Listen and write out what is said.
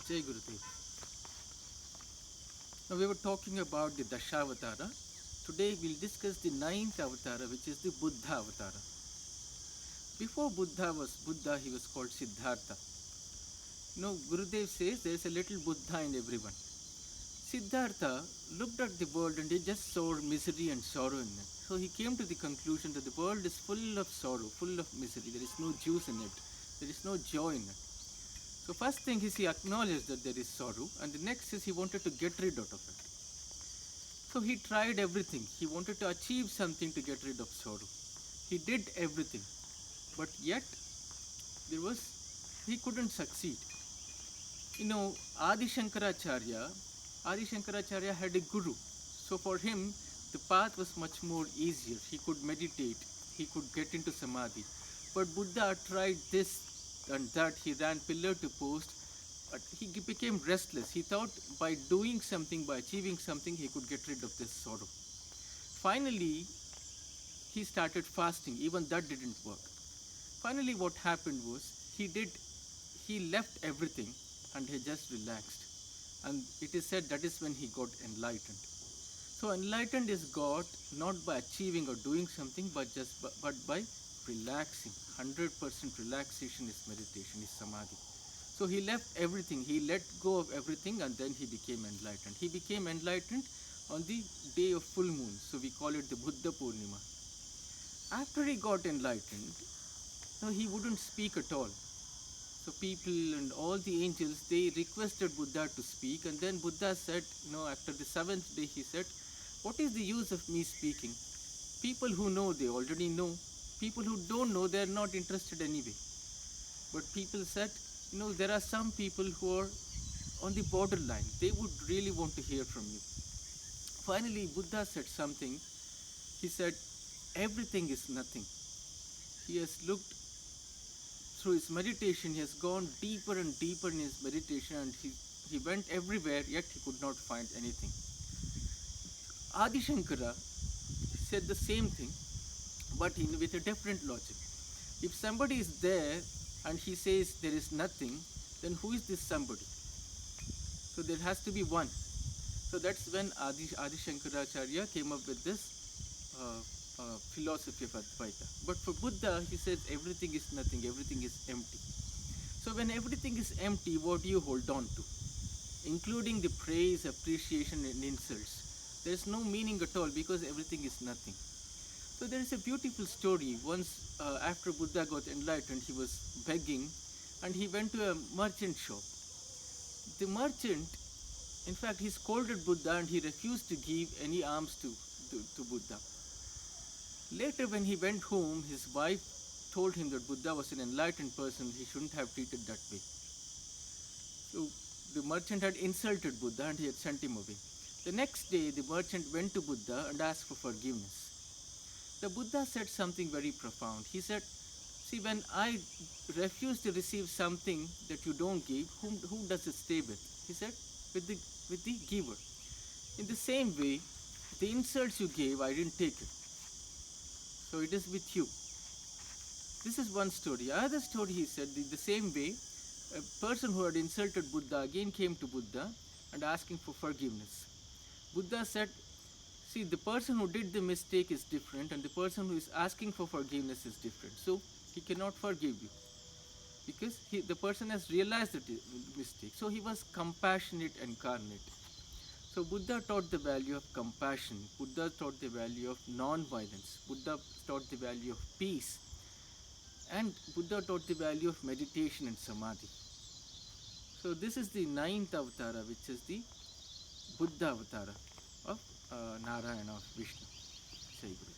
Jai Gurudev. Now we were talking about the Dashavatara. Today we'll discuss the ninth Avatara, which is the Buddha Avatara. Before Buddha was Buddha, he was called Siddhartha. Gurudev says there is a little Buddha in everyone. Siddhartha looked at the world and he just saw misery and sorrow in it. So he came to the conclusion that the world is full of sorrow, full of misery. There is no juice in it. There is no joy in it. So first thing is he acknowledged that there is sorrow, and the next is he wanted to get rid of it. So he tried everything. He wanted to achieve something to get rid of sorrow. He did everything, but yet he couldn't succeed. Adi Shankaracharya had a guru. So for him, the path was much more easier. He could meditate, he could get into samadhi. But Buddha tried this and that, he ran pillar to post, but he became restless. He thought by doing something, by achieving something, he could get rid of this sorrow. Finally, he started fasting. Even that didn't work. Finally, what happened was, he left everything and he just relaxed. And it is said that is when he got enlightened. So enlightened is got not by achieving or doing something, but by relaxing. 100% relaxation is meditation, is samadhi. So he left everything, he let go of everything, and then he became enlightened. He became enlightened on the day of full moon, so we call it the Buddha Purnima. After he got enlightened, he wouldn't speak at all. So people and all the angels, they requested Buddha to speak, and then Buddha said, after the 7th day, he said, what is the use of me speaking? People who know, they already know. People who don't know, they are not interested anyway. But people said, there are some people who are on the borderline. They would really want to hear from you. Finally, Buddha said something. He said, everything is nothing. He has looked through his meditation, he has gone deeper and deeper in his meditation, and he went everywhere, yet he could not find anything. Adi Shankara said the same thing, but with a different logic. If somebody is there and he says there is nothing, then who is this somebody? So there has to be one. So that's when Adi Shankaracharya came up with this philosophy of Advaita. But for Buddha, he says everything is nothing, everything is empty. So when everything is empty, what do you hold on to? Including the praise, appreciation and insults. There is no meaning at all because everything is nothing. So there is a beautiful story. Once after Buddha got enlightened, he was begging and he went to a merchant shop. The merchant, in fact, he scolded Buddha and he refused to give any alms to Buddha. Later when he went home, his wife told him that Buddha was an enlightened person, he shouldn't have treated that way. So the merchant had insulted Buddha and he had sent him away. The next day, the merchant went to Buddha and asked for forgiveness. The Buddha said something very profound. He said, see, when I refuse to receive something that you don't give, whom does it stay with? He said, with the giver. In the same way, the insults you gave, I didn't take it. So it is with you. This is one story. Another story, he said, the same way, a person who had insulted Buddha again came to Buddha and asking for forgiveness. Buddha said, see, the person who did the mistake is different and the person who is asking for forgiveness is different. So he cannot forgive you because the person has realized the mistake. So he was compassionate incarnate. So Buddha taught the value of compassion. Buddha taught the value of non-violence. Buddha taught the value of peace. And Buddha taught the value of meditation and samadhi. So this is the 9th Avatara, which is the Buddha Avatara of Narayana, of Vishnu. Jai Guru.